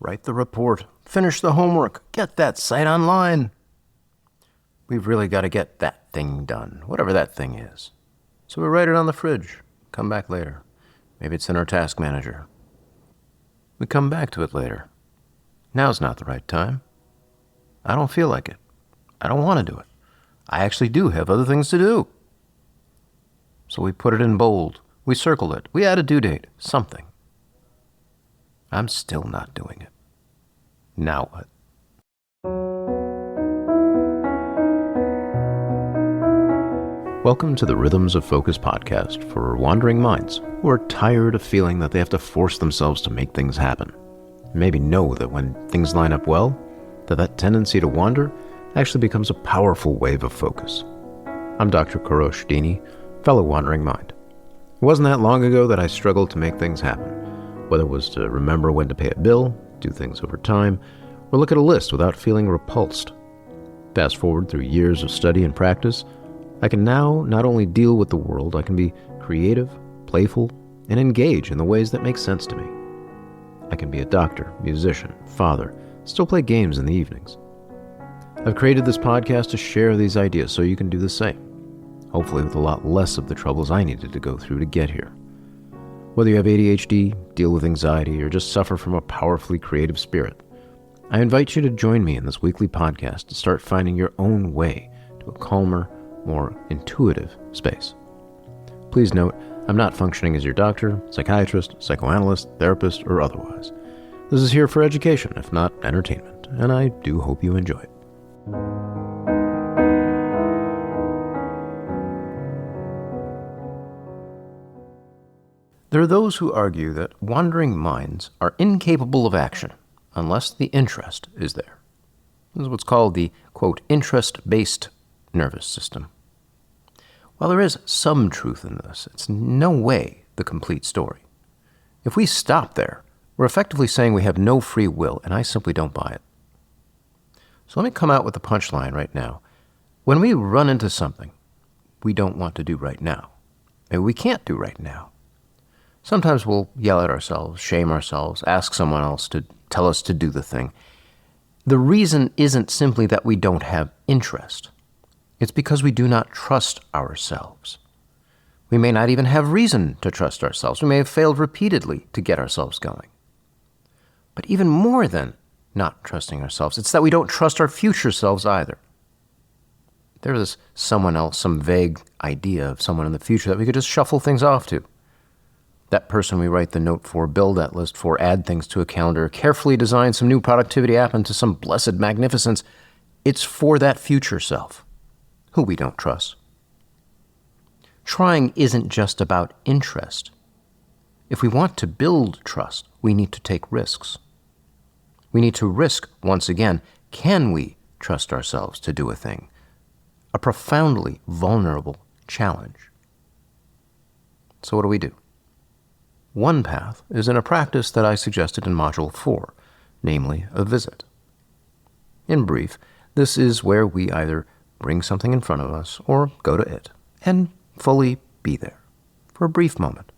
write the report, finish the homework, get that site online. We've really got to get that thing done, whatever that thing is. So we write it on the fridge, come back later. Maybe it's in our task manager. We come back to it later. Now's not the right time. I don't feel like it. I don't want to do it. I actually do have other things to do. So we put it in bold. We circle it. We add a due date. Something. I'm still not doing it. Now what? Welcome to the Rhythms of Focus podcast for wandering minds who are tired of feeling that they have to force themselves to make things happen. Maybe know that when things line up well, that tendency to wander actually becomes a powerful wave of focus. I'm Dr. Kourosh Dini, fellow wandering mind. It wasn't that long ago that I struggled to make things happen, whether it was to remember when to pay a bill, do things over time, or look at a list without feeling repulsed. Fast forward through years of study and practice, I can now not only deal with the world, I can be creative, playful, and engage in the ways that make sense to me. I can be a doctor, musician, father, still play games in the evenings. I've created this podcast to share these ideas so you can do the same, hopefully with a lot less of the troubles I needed to go through to get here. Whether you have ADHD, deal with anxiety, or just suffer from a powerfully creative spirit, I invite you to join me in this weekly podcast to start finding your own way to a calmer, more intuitive space. Please note, I'm not functioning as your doctor, psychiatrist, psychoanalyst, therapist, or otherwise. This is here for education, if not entertainment, and I do hope you enjoy it. There are those who argue that wandering minds are incapable of action unless the interest is there. This is what's called the, quote, interest-based nervous system. While there is some truth in this, it's no way the complete story. If we stop there, we're effectively saying we have no free will, and I simply don't buy it. So let me come out with the punchline right now. When we run into something we don't want to do right now, and we can't do right now, sometimes we'll yell at ourselves, shame ourselves, ask someone else to tell us to do the thing. The reason isn't simply that we don't have interest. It's because we do not trust ourselves. We may not even have reason to trust ourselves. We may have failed repeatedly to get ourselves going. But even more than not trusting ourselves, it's that we don't trust our future selves either. There is someone else, some vague idea of someone in the future that we could just shuffle things off to. That person we write the note for, build that list for, add things to a calendar, carefully design some new productivity app into some blessed magnificence. It's for that future self, who we don't trust. Trying isn't just about interest. If we want to build trust, we need to take risks. We need to risk, once again, can we trust ourselves to do a thing? A profoundly vulnerable challenge. So what do? One path is in a practice that I suggested in Module 4, namely a visit. In brief, this is where we either bring something in front of us or go to it and fully be there for a brief moment.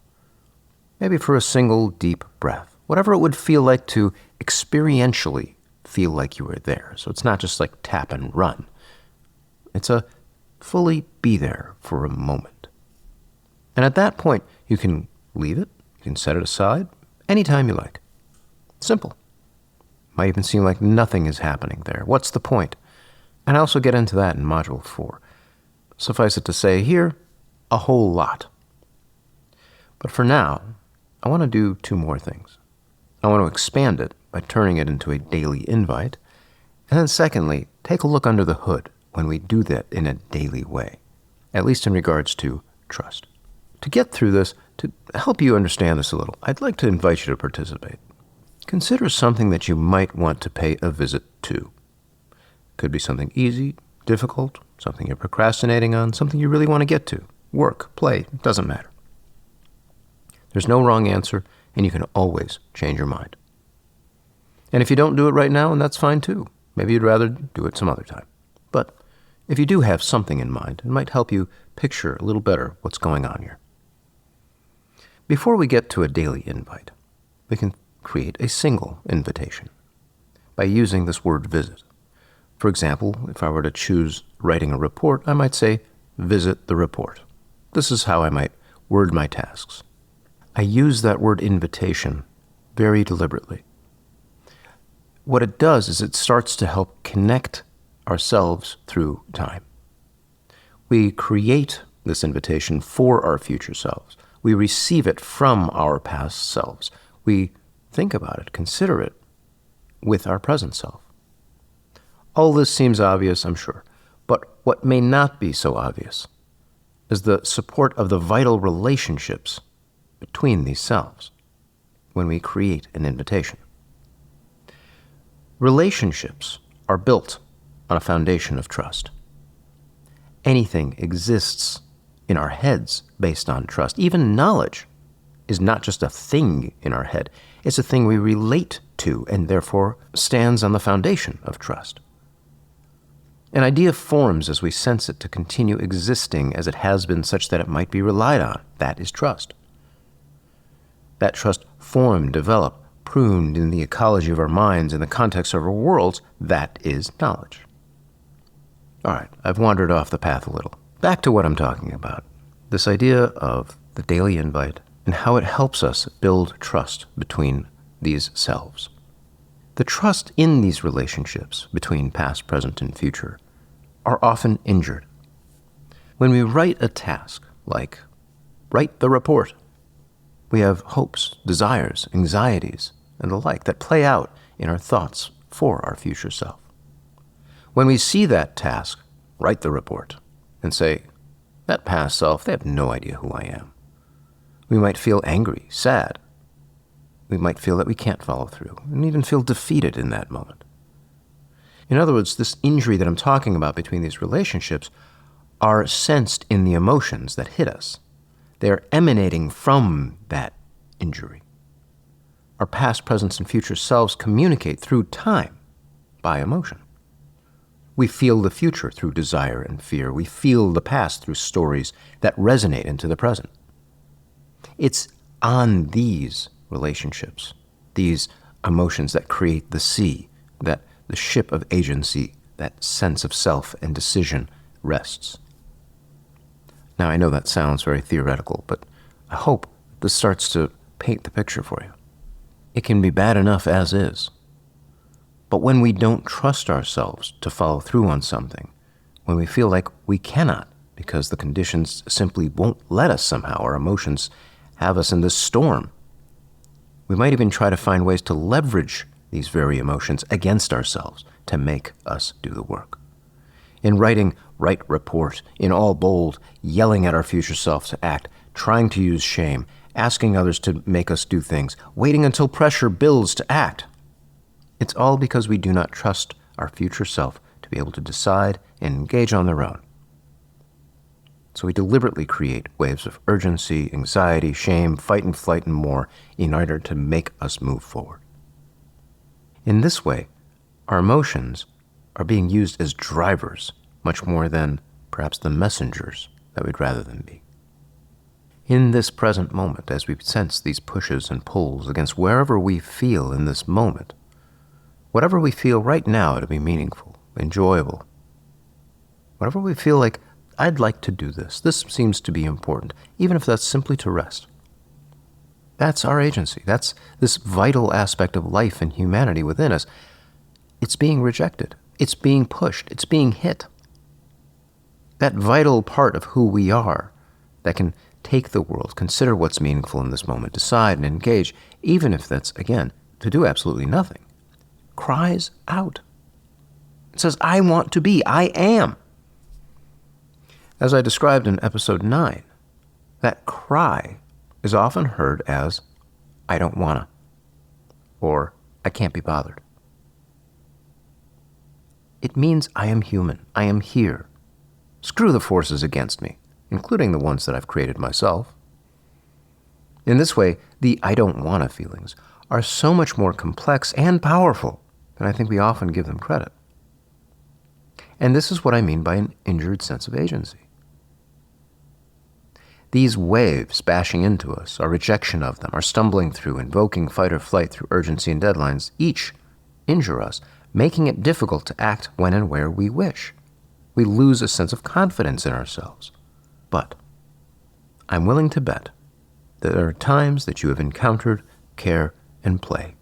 Maybe for a single deep breath, whatever it would feel like to experientially feel like you were there. So it's not just like tap and run. It's a fully be there for a moment. And at that point, you can leave it, you can set it aside anytime you like. Simple. Might even seem like nothing is happening there. What's the point? And I also get into that in Module 4. Suffice it to say here, a whole lot. But for now, I want to do two more things. I want to expand it by turning it into a daily invite, and then secondly, take a look under the hood when we do that in a daily way, at least in regards to trust. To get through this, to help you understand this a little, I'd like to invite you to participate. Consider something that you might want to pay a visit to. Could be something easy, difficult, something you're procrastinating on, something you really want to get to. Work, play, doesn't matter. There's no wrong answer, and you can always change your mind. And if you don't do it right now, and that's fine too. Maybe you'd rather do it some other time. But if you do have something in mind, it might help you picture a little better what's going on here. Before we get to a daily invite, we can create a single invitation. by using this word visit. For example, if I were to choose writing a report, I might say, visit the report. This is how I might word my tasks. I use that word invitation very deliberately. What it does is it starts to help connect ourselves through time. We create this invitation for our future selves. We receive it from our past selves. We think about it, consider it with our present self. All this seems obvious, I'm sure, but what may not be so obvious is the support of the vital relationships between these selves when we create an invitation. Relationships are built on a foundation of trust. Anything exists in our heads based on trust. Even knowledge is not just a thing in our head. It's a thing we relate to and therefore stands on the foundation of trust. An idea forms as we sense it to continue existing as it has been such that it might be relied on. That is trust. That trust formed, developed, pruned in the ecology of our minds, in the context of our worlds. That is knowledge. All right, I've wandered off the path a little. Back to what I'm talking about. This idea of the daily invite and how it helps us build trust between these selves. The trust in these relationships between past, present, and future are often injured. When we write a task, like write the report, we have hopes, desires, anxieties, and the like that play out in our thoughts for our future self. When we see that task, write the report, and say, that past self, they have no idea who I am. We might feel angry, sad. We might feel that we can't follow through, and even feel defeated in that moment. In other words, this injury that I'm talking about between these relationships are sensed in the emotions that hit us. They are emanating from that injury. Our past, present, and future selves communicate through time by emotion. We feel the future through desire and fear. We feel the past through stories that resonate into the present. It's on these relationships, these emotions that create the sea, that the ship of agency, that sense of self and decision rests. Now, I know that sounds very theoretical, but I hope this starts to paint the picture for you. It can be bad enough as is. But when we don't trust ourselves to follow through on something, when we feel like we cannot because the conditions simply won't let us somehow, our emotions have us in this storm, we might even try to find ways to leverage these very emotions against ourselves to make us do the work. In writing write report, in all bold, yelling at our future self to act, trying to use shame, asking others to make us do things, waiting until pressure builds to act. It's all because we do not trust our future self to be able to decide and engage on their own. So we deliberately create waves of urgency, anxiety, shame, fight and flight, and more in order to make us move forward. In this way, our emotions are being used as drivers much more than perhaps the messengers that we'd rather them be. In this present moment, as we sense these pushes and pulls against wherever we feel in this moment, whatever we feel right now to be meaningful, enjoyable, whatever we feel like, I'd like to do this, this seems to be important, even if that's simply to rest. That's our agency. That's this vital aspect of life and humanity within us. It's being rejected. It's being pushed. It's being hit. That vital part of who we are that can take the world, consider what's meaningful in this moment, decide and engage, even if that's, again, to do absolutely nothing, cries out. It says, I want to be, I am. As I described in episode 9, that cry is often heard as, I don't wanna, or I can't be bothered. It means I am human, I am here. Screw the forces against me, including the ones that I've created myself. In this way, the I don't wanna feelings are so much more complex and powerful than I think we often give them credit. And this is what I mean by an injured sense of agency. These waves bashing into us, our rejection of them, our stumbling through, invoking fight or flight through urgency and deadlines, each injure us, making it difficult to act when and where we wish. We lose a sense of confidence in ourselves. But I'm willing to bet that there are times that you have encountered care and play.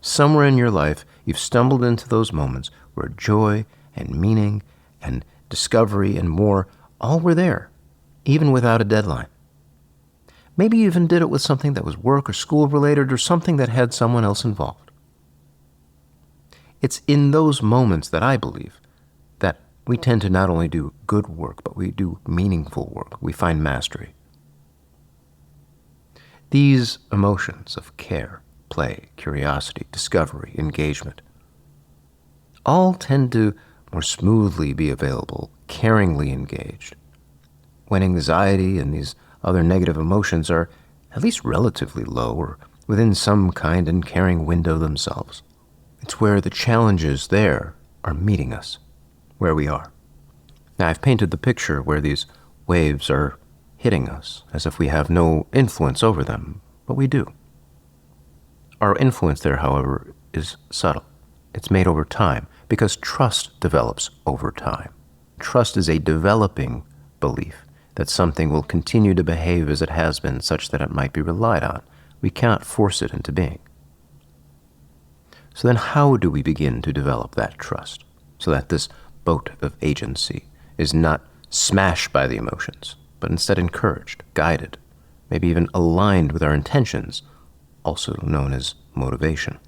Somewhere in your life, you've stumbled into those moments where joy and meaning and discovery and more all were there, even without a deadline. Maybe you even did it with something that was work or school related or something that had someone else involved. It's in those moments that I believe that we tend to not only do good work, but we do meaningful work. We find mastery. These emotions of care, play, curiosity, discovery, engagement, all tend to more smoothly be available, caringly engaged, when anxiety and these other negative emotions are at least relatively low or within some kind and caring window themselves. It's where the challenges there are meeting us, where we are. Now, I've painted the picture where these waves are hitting us, as if we have no influence over them, but we do. Our influence there, however, is subtle. It's made over time, because trust develops over time. Trust is a developing belief that something will continue to behave as it has been, such that it might be relied on. We cannot force it into being. So then how do we begin to develop that trust, so that this boat of agency is not smashed by the emotions, but instead encouraged, guided, maybe even aligned with our intentions, also known as motivation?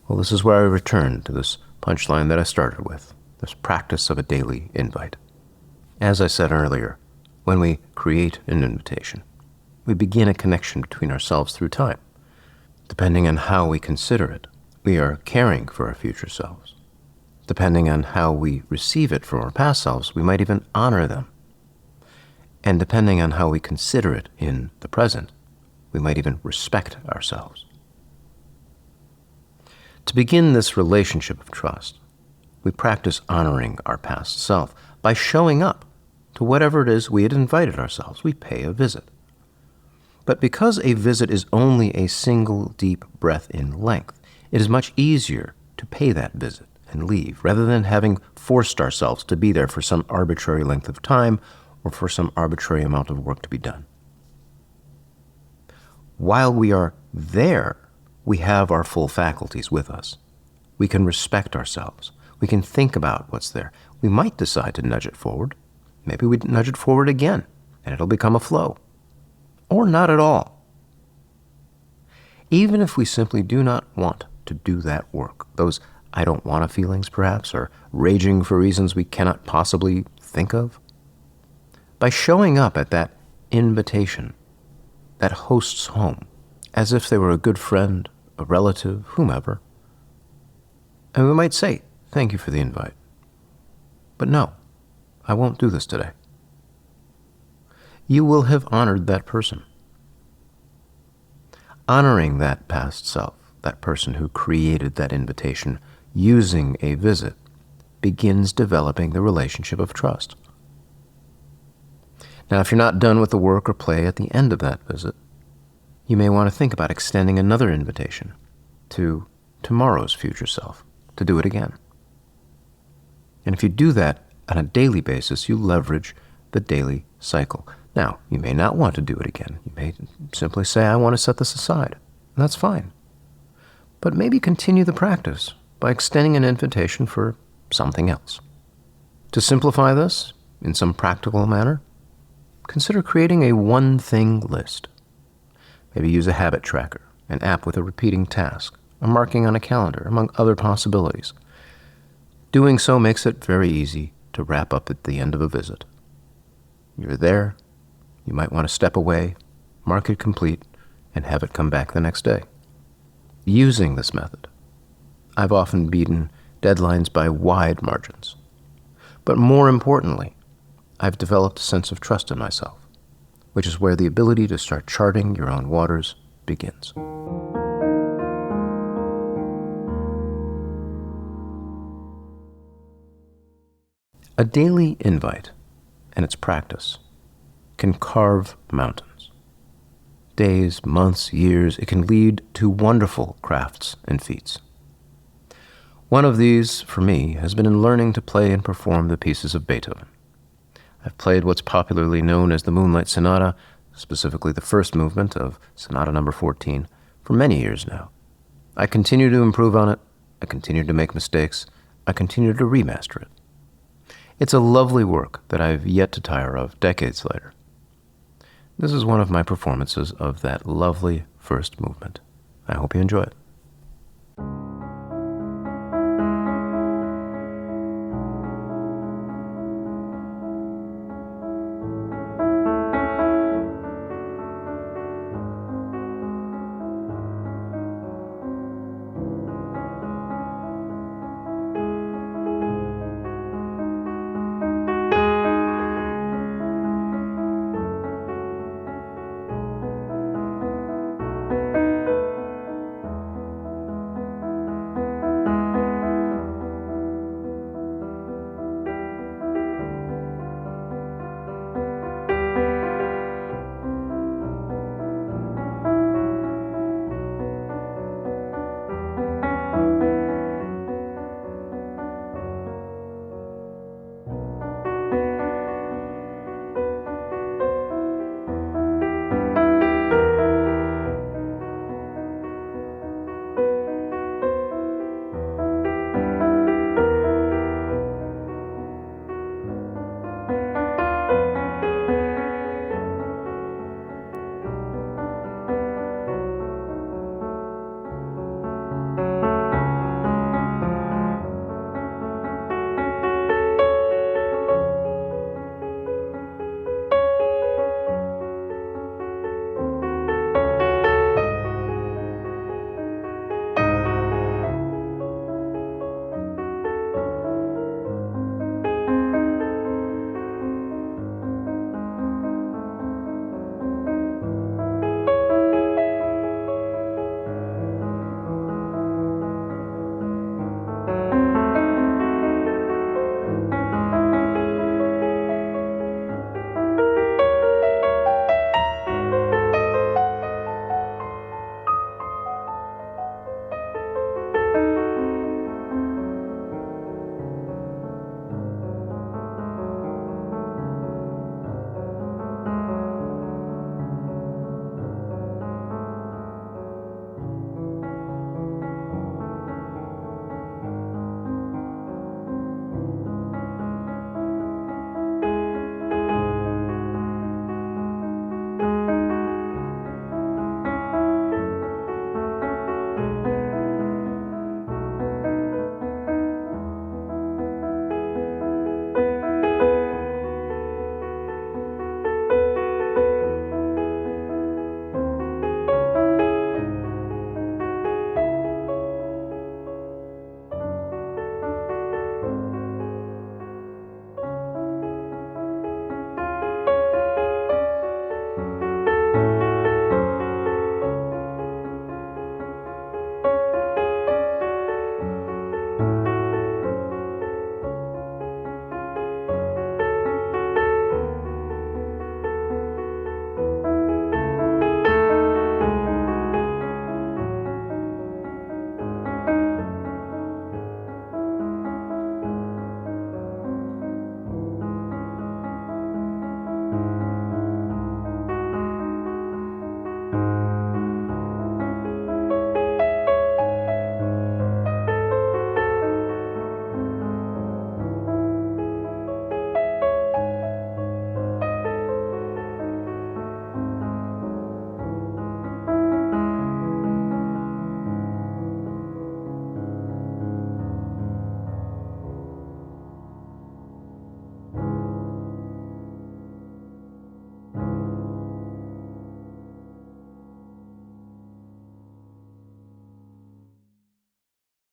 Well, this is where I return to this punchline that I started with, this practice of a daily invite. As I said earlier, when we create an invitation, we begin a connection between ourselves through time. Depending on how we consider it, we are caring for our future selves. Depending on how we receive it from our past selves, we might even honor them. And depending on how we consider it in the present, we might even respect ourselves. To begin this relationship of trust, we practice honoring our past self by showing up to whatever it is we had invited ourselves. We pay a visit. But because a visit is only a single deep breath in length, it is much easier to pay that visit and leave, rather than having forced ourselves to be there for some arbitrary length of time or for some arbitrary amount of work to be done. While we are there, we have our full faculties with us. We can respect ourselves. We can think about what's there. We might decide to nudge it forward. Maybe we nudge it forward again, and it'll become a flow. Or not at all. Even if we simply do not want to do that work, those I don't want to feelings perhaps, or raging for reasons we cannot possibly think of, by showing up at that invitation, that host's home, as if they were a good friend, a relative, whomever, and we might say, "Thank you for the invite, but no, I won't do this today." You will have honored that person. Honoring that past self, that person who created that invitation, using a visit, begins developing the relationship of trust. Now, if you're not done with the work or play at the end of that visit, you may want to think about extending another invitation to tomorrow's future self to do it again. And if you do that on a daily basis, you leverage the daily cycle. Now, you may not want to do it again. You may simply say, "I want to set this aside," and that's fine. But maybe continue the practice by extending an invitation for something else. To simplify this in some practical manner, consider creating a one-thing list. Maybe use a habit tracker, an app with a repeating task, a marking on a calendar, among other possibilities. Doing so makes it very easy to wrap up at the end of a visit. You're there, you might want to step away, mark it complete, and have it come back the next day. Using this method, I've often beaten deadlines by wide margins. But more importantly, I've developed a sense of trust in myself, which is where the ability to start charting your own waters begins. A daily invite and its practice can carve mountains. days, months, years, it can lead to wonderful crafts and feats. One of these, for me, has been in learning to play and perform the pieces of Beethoven. I've played what's popularly known as the Moonlight Sonata, specifically the first movement of Sonata No. 14, for many years now. I continue to improve on it, I continue to make mistakes, I continue to remaster it. It's a lovely work that I've yet to tire of decades later. This is one of my performances of that lovely first movement. I hope you enjoy it.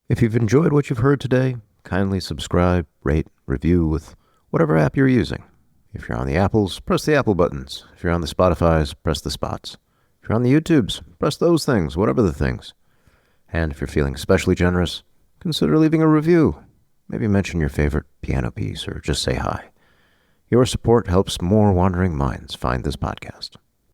If you've enjoyed what you've heard today, kindly subscribe, rate, review with whatever app you're using. If you're on the Apples, press the Apple buttons. If you're on the Spotifys, press the spots. If you're on the YouTubes, press those things, whatever the things. And if you're feeling especially generous, consider leaving a review. Maybe mention your favorite piano piece or just say hi. Your support helps more wandering minds find this podcast.